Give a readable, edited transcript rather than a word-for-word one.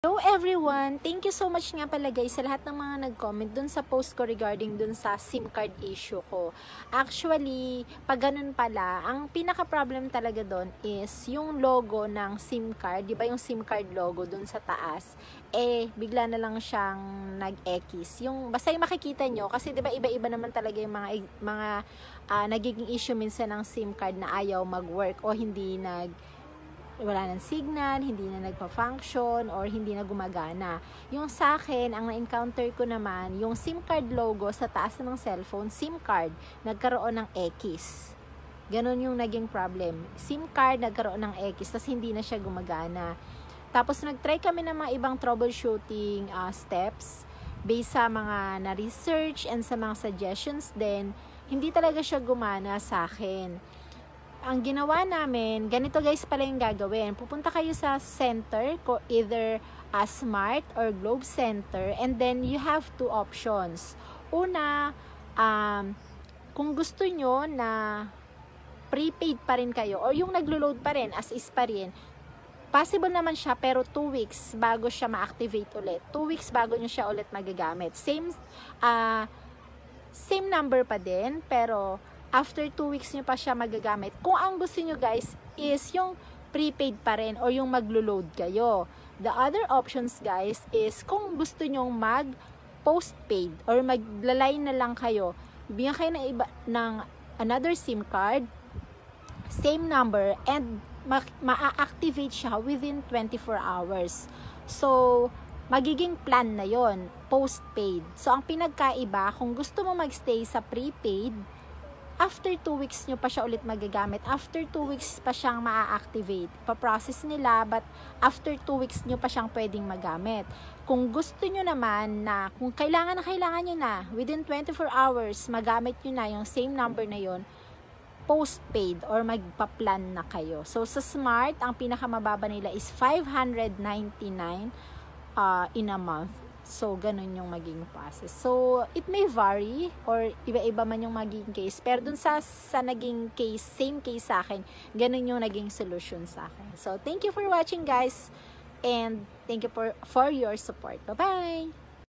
Hello everyone! Thank you so much nga pala guys sa lahat ng mga nag-comment dun sa post ko regarding dun sa SIM card issue ko. Actually, pag ganun pala, ang pinaka-problem talaga dun is yung logo ng SIM card, di ba yung SIM card logo dun sa taas, bigla na lang siyang nag-X. Basta yung makikita nyo, kasi di ba iba-iba naman talaga yung mga nagiging issue minsan ng SIM card na ayaw mag-work o wala ng signal, hindi na nagpa-function, or hindi na gumagana. Yung sa akin, ang na-encounter ko naman, yung SIM card logo sa taas ng cellphone, SIM card, nagkaroon ng X. Ganon yung naging problem. SIM card, nagkaroon ng X, tas hindi na siya gumagana. Tapos, nag-try kami ng mga ibang troubleshooting steps, based sa mga na-research and sa mga suggestions din, hindi talaga siya gumana sa akin. Ang ginawa namin, ganito guys pala yung gagawin. Pupunta kayo sa center, either a Smart or Globe Center, and then you have two options. Una, kung gusto nyo na prepaid pa rin kayo, or yung naglo-load pa rin, as is pa rin, possible naman siya, pero 2 weeks bago siya ma-activate ulit. 2 weeks bago nyo siya ulit magagamit. Same number pa din, pero after 2 weeks nyo pa siya magagamit. Kung ang gusto nyo guys is yung prepaid pa rin or yung maglo-load kayo. The other options guys is kung gusto nyo mag-postpaid or maglalay na lang kayo, bigyan kayo ng another SIM card, same number, and ma-activate siya within 24 hours. So, magiging plan na yon, postpaid. So, ang pinagkaiba, kung gusto mo magstay sa prepaid, after 2 weeks nyo pa siya ulit magagamit. After 2 weeks pa siyang ma-activate. Pa-process nila, but after 2 weeks nyo pa siyang pwedeng magamit. Kung gusto nyo naman na, kung kailangan nyo na, within 24 hours, magamit nyo na yung same number na yon, postpaid or magpa-plan na kayo. So, sa Smart, ang pinakamababa nila is 599 in a month. So, ganun yung magiging process. So, it may vary or iba-iba man yung magiging case. Pero dun sa naging case, same case sa akin, ganun yung naging solution sa akin. So, thank you for watching guys. And thank you for your support. Bye-bye!